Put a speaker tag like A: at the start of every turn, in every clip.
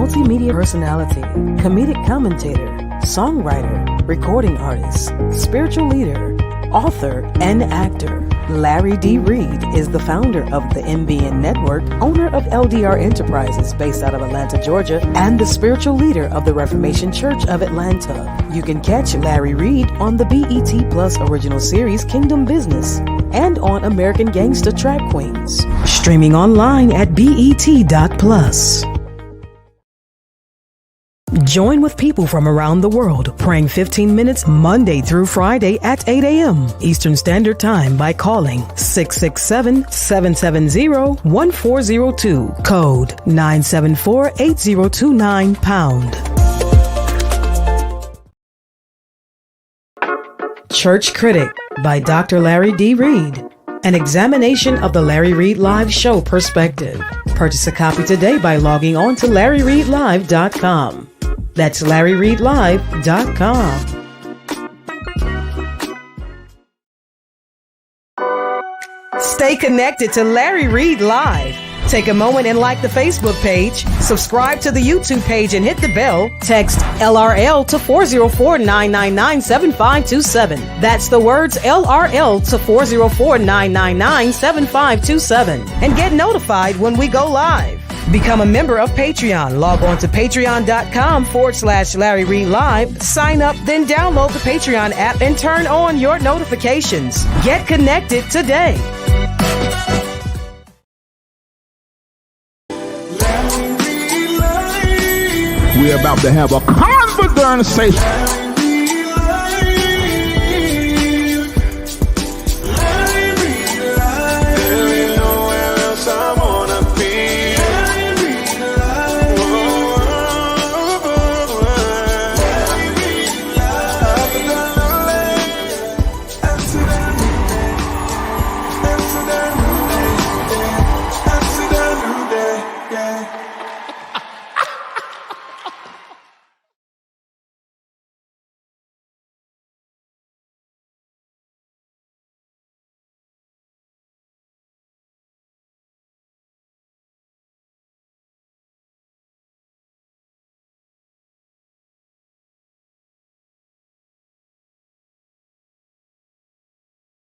A: multimedia personality, comedic commentator, songwriter, recording artist, spiritual leader, author, and actor. Larry D. Reid is the founder of the MBN Network, owner of LDR Enterprises based out of Atlanta, Georgia, and the spiritual leader of the Reformation Church of Atlanta. You can catch Larry Reid on the BET Plus original series Kingdom Business and on American Gangsta Trap Queens. Streaming online at BET.plus. Join with people from around the world praying 15 minutes Monday through Friday at 8 a.m. Eastern Standard Time by calling 667-770-1402, code 974-8029#. Church Critic by Dr. Larry D. Reid. An examination of the Larry Reid Live show perspective. Purchase a copy today by logging on to LarryReidLive.com. That's LarryReidLive.com. Stay connected to Larry Reid Live. Take a moment and like the Facebook page, subscribe to the YouTube page and hit the bell. Text LRL to 404-999-7527. That's the words LRL to 404-999-7527. And get notified when we go live. Become a member of Patreon. Log on to patreon.com/Larry Reid Live. Sign up, then download the Patreon app and turn on your notifications. Get connected today.
B: We're about to have a conversation.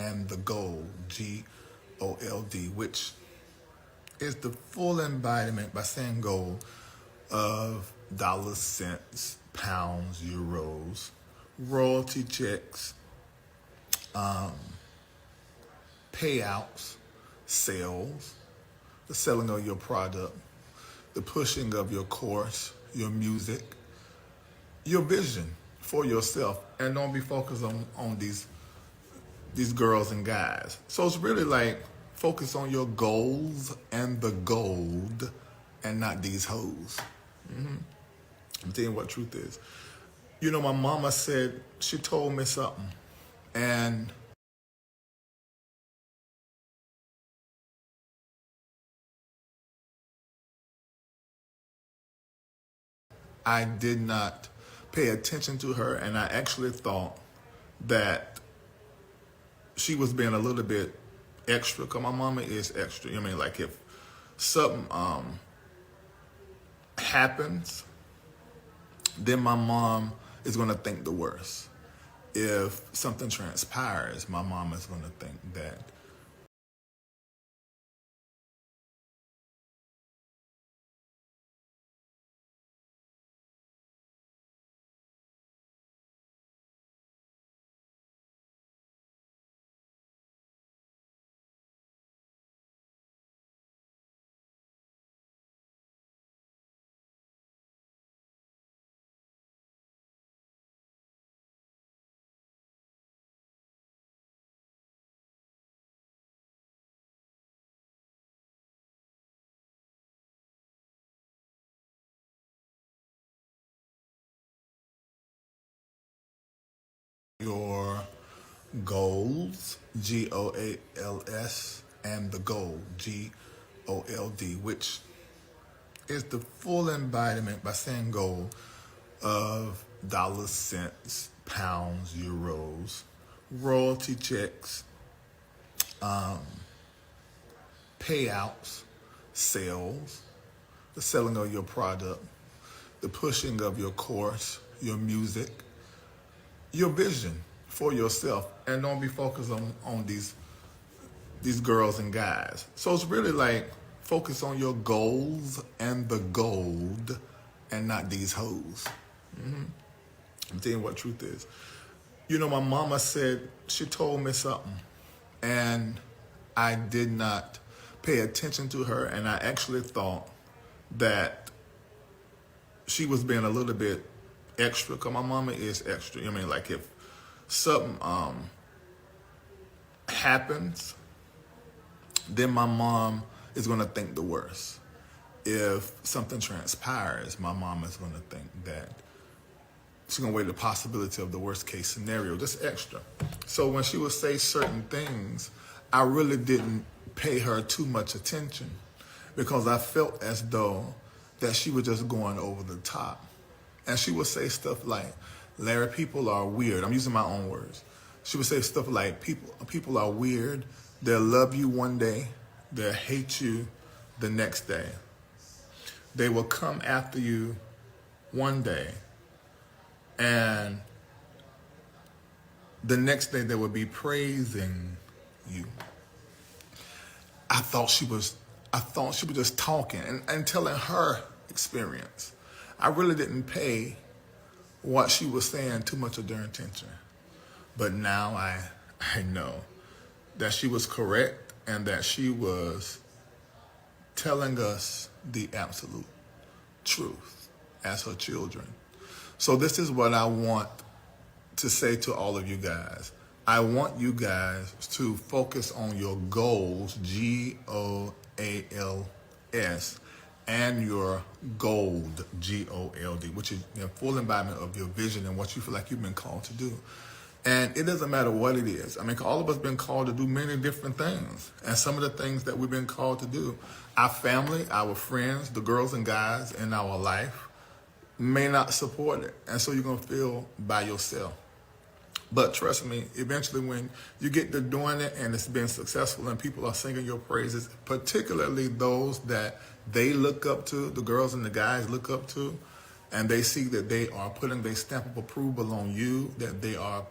B: And the gold, G-O-L-D, which is the full embodiment, by saying gold, of dollars, cents, pounds, euros, royalty checks, payouts, sales, the selling of your product, the pushing of your course, your music, your vision for yourself, and don't be focused on these girls and guys. So it's really like focus on your goals and the gold and not these hoes. I'm telling you what truth is. You know, my mama said, she told me something, and I did not pay attention to her, and I actually thought that she was being a little bit extra, because my mama is extra. You know what I mean? Like if something happens, then my mom is going to think the worst. If something transpires, my mom is going to think that your goals, G-O-A-L-S, and the gold, G-O-L-D, which is the full embodiment, by saying gold, of dollars, cents, pounds, euros, royalty checks, payouts, sales, the selling of your product, the pushing of your course, your music, your vision for yourself, and don't be focused on these girls and guys. So it's really like focus on your goals and the gold and not these hoes. I'm telling you what truth is. You know, my mama said, she told me something, and I did not pay attention to her, and I actually thought that she was being a little bit extra, because my mama is extra. I mean, like if something happens, then my mom is going to think the worst. If something transpires, my mom is going to think that she's going to weigh the possibility of the worst case scenario, just extra. So when she would say certain things, I really didn't pay her too much attention because I felt as though that she was just going over the top. And she would say stuff like, Larry, people are weird. I'm using my own words. She would say stuff like, people are weird. They'll love you one day. They'll hate you the next day. They will come after you one day, and the next day they will be praising you. I thought she was just talking and telling her experience. I really didn't pay what she was saying too much of their attention. But now I know that she was correct and that she was telling us the absolute truth as her children. So this is what I want to say to all of you guys. I want you guys to focus on your goals, Goals, and your gold, Gold, which is full embodiment of your vision and what you feel like you've been called to do. And it doesn't matter what it is. I mean, all of us have been called to do many different things. And some of the things that we've been called to do, our family, our friends, the girls and guys in our life may not support it. And so you're going to feel by yourself. But trust me, eventually when you get to doing it and it's been successful and people are singing your praises, particularly those that they look up to, the girls and the guys look up to, and they see that they are putting their stamp of approval on you, that they are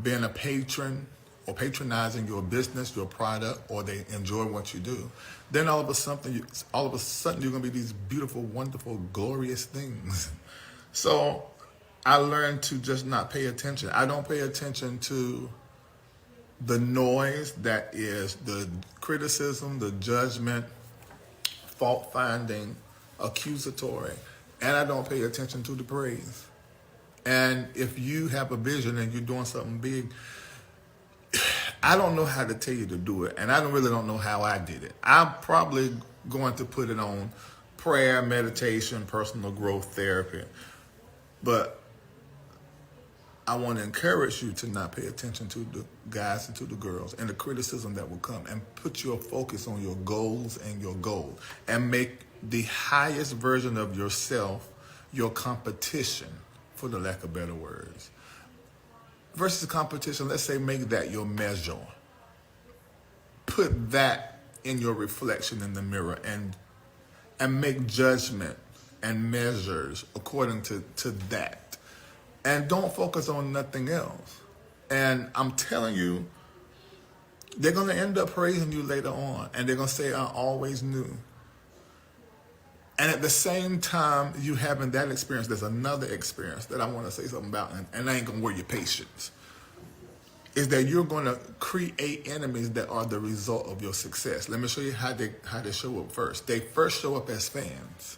B: being a patron or patronizing your business, your product, or they enjoy what you do, then all of a sudden you're going to be these beautiful, wonderful, glorious things. So I learned to just not pay attention. I don't pay attention to the noise that is the criticism, the judgment, fault finding, accusatory, and I don't pay attention to the praise. And if you have a vision and you're doing something big, I don't know how to tell you to do it, and I don't know how I did it. I'm probably going to put it on prayer, meditation, personal growth therapy, but I want to encourage you to not pay attention to the guys and to the girls and the criticism that will come, and put your focus on your goals and your goal, and make the highest version of yourself your competition, for the lack of better words. Versus competition, let's say make that your measure. Put that in your reflection in the mirror and make judgment and measures according to that. And don't focus on nothing else. And I'm telling you, they're going to end up praising you later on. And they're going to say, I always knew. And at the same time, you having that experience, there's another experience that I want to say something about, and I ain't going to wear your patience, is that you're going to create enemies that are the result of your success. Let me show you how they show up first. They first show up as fans.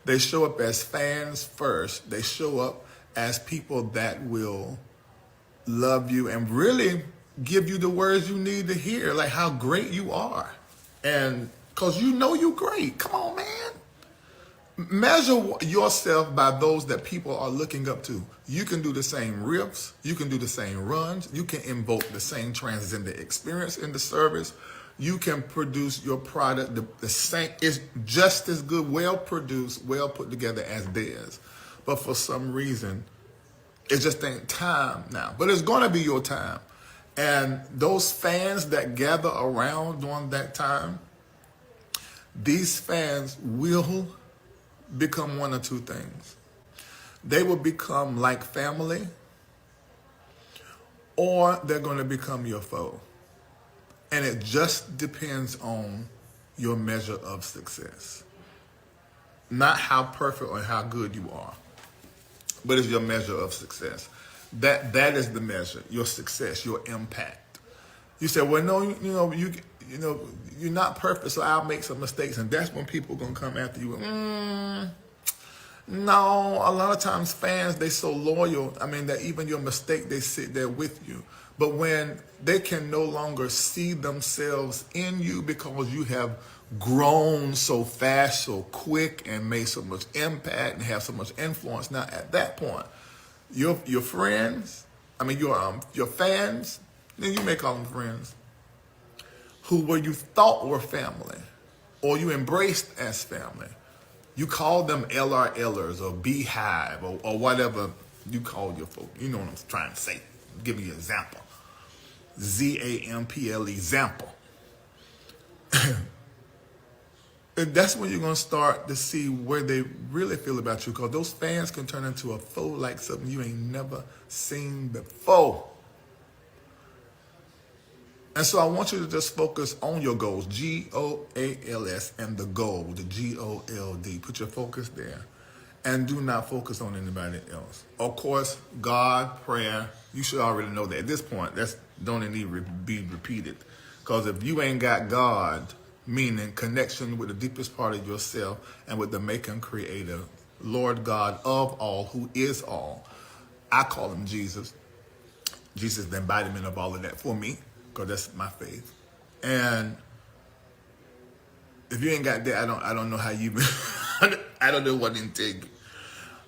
B: They show up as fans first. They show up as people that will love you and really give you the words you need to hear, like how great you are. And because you know you're great. Come on, man. Measure yourself by those that people are looking up to. You can do the same riffs. You can do the same runs. You can invoke the same transcendent experience in the service. You can produce your product the same. It's just as good, well produced, well put together as theirs. But for some reason, it just ain't time now. But it's going to be your time. And those fans that gather around during that time, these fans will become one or two things. They will become like family, or they're going to become your foe. And it just depends on your measure of success. Not how perfect or how good you are, but it's your measure of success. That is the measure, your success, your impact. You say, well, no, you're not perfect, so I'll make some mistakes, and that's when people are gonna come after you. No, a lot of times fans, they so loyal. I mean, that even your mistake, they sit there with you. But when they can no longer see themselves in you because you have grown so fast, so quick, and made so much impact and have so much influence, now at that point, your friends, your fans, then you may call them friends, where you thought were family, or you embraced as family, you call them LRLers or Beehive or whatever you call your folk. You know what I'm trying to say. Give me an example. ZAMPLE, example. And that's when you're going to start to see where they really feel about you, because those fans can turn into a foe like something you ain't never seen before. And so I want you to just focus on your goals, GOALS, and the goal, the GOLD. Put your focus there. And do not focus on anybody else. Of course, God, prayer, you should already know that. At this point, that's don't need to be repeated. Because if you ain't got God, meaning connection with the deepest part of yourself and with the maker and creator, Lord God of all, who is all, I call him Jesus. Jesus is the embodiment of all of that for me, because that's my faith. And if you ain't got that, I don't know how you I don't know what to take.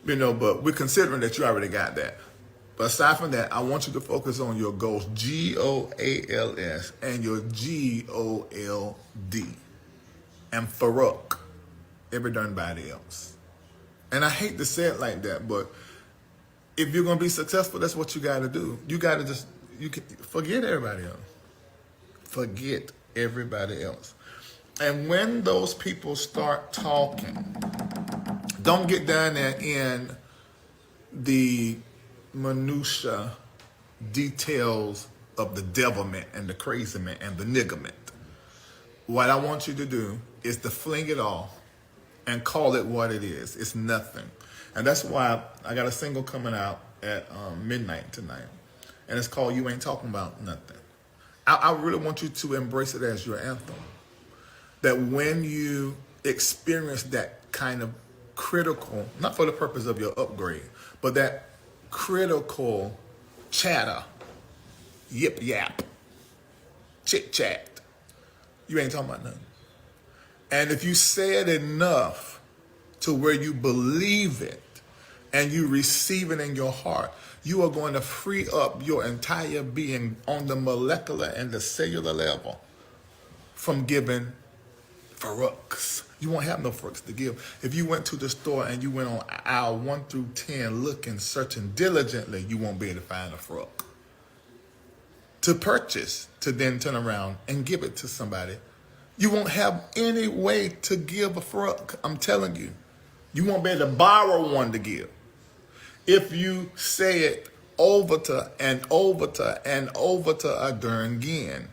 B: But we're considering that you already got that. But aside from that, I want you to focus on your goals, GOALS, and your GOLD, and Farouk, everybody else. And I hate to say it like that, but if you're going to be successful, that's what you got to do. You got to forget everybody else. Forget everybody else. And when those people start talking, don't get down there in the minutia details of the devilment and the crazyment and the niggerment. What I want you to do is to fling it off and call it what it is. It's nothing. And that's why I got a single coming out at midnight tonight. And it's called You Ain't Talking About Nothing. I really want you to embrace it as your anthem. That when you experience that kind of critical, not for the purpose of your upgrade, but that critical chatter, yip yap, chit chat, you ain't talking about nothing. And if you say it enough to where you believe it and you receive it in your heart, you are going to free up your entire being on the molecular and the cellular level from giving Farouks. You won't have no Farouks to give. If you went to the store and you went on aisle 1 through 10 looking, searching diligently, you won't be able to find a Farouk to purchase, to then turn around and give it to somebody. You won't have any way to give a Farouk. I'm telling you. You won't be able to borrow one to give. If you say it over to and over to and over to again,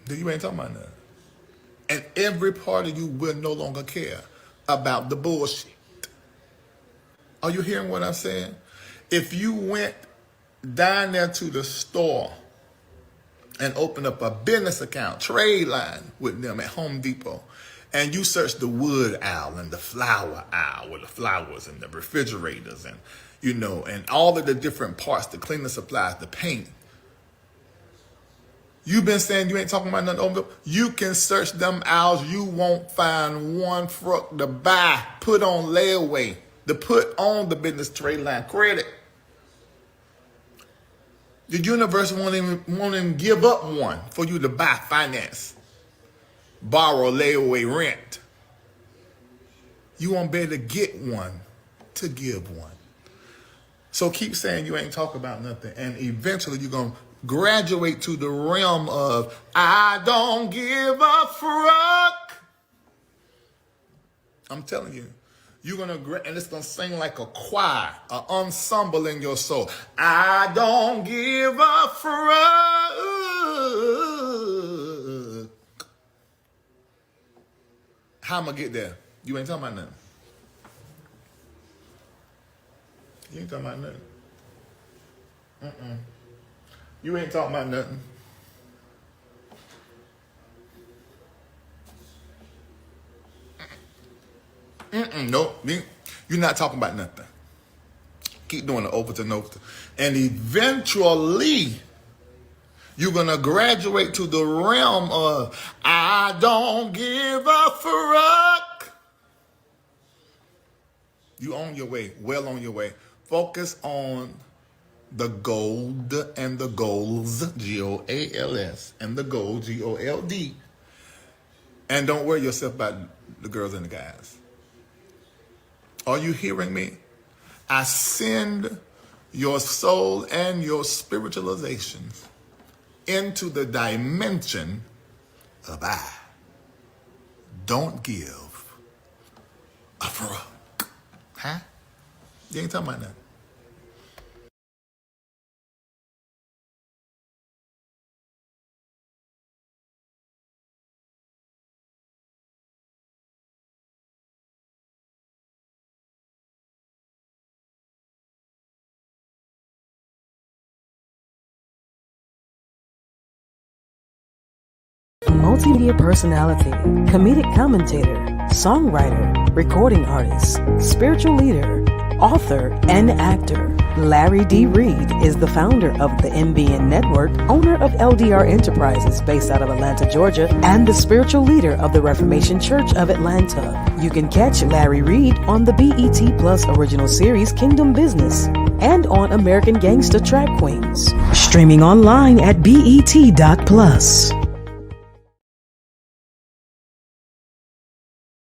B: then you ain't talking about nothing. And every part of you will no longer care about the bullshit. Are you hearing what I'm saying? If you went down there to the store and opened up a business account, trade line with them at Home Depot, and you search the wood aisle and the flower aisle with the flowers and the refrigerators and, and all of the different parts, the cleaning supplies, the paint. You've been saying you ain't talking about nothing over there. You can search them aisles. You won't find one fruit to buy, put on layaway, to put on the business trade line credit. The universe won't even give up one for you to buy, finance, borrow, layaway, rent. You won't be able to get one to give one. So keep saying you ain't talking about nothing, and eventually you're going to graduate to the realm of I don't give a fuck. I'm telling you, You're going to, and it's going to sing like a choir, an ensemble in your soul. I don't give a fuck. How am I going to get there? You ain't talking about nothing. You ain't talking about nothing. You ain't talking about nothing. Nope. You're not talking about nothing. Keep doing it over and over. And eventually, you're going to graduate to the realm of, I don't give a fuck. You on your way, well on your way. Focus on the gold and the goals, G-O-A-L-S, and the gold, G-O-L-D. And don't worry yourself about the girls and the guys. Are you hearing me? I send your soul and your spiritualizations into the dimension of I don't give a fuck. Huh? You ain't talking about that.
A: Multimedia personality, comedic commentator, songwriter, recording artist, spiritual leader, author, and actor. Larry D. Reid is the founder of the MBN Network, owner of LDR Enterprises based out of Atlanta, Georgia, and the spiritual leader of the Reformation Church of Atlanta. You can catch Larry Reid on the BET Plus original series Kingdom Business and on American Gangsta Track Queens. Streaming online at BET.plus.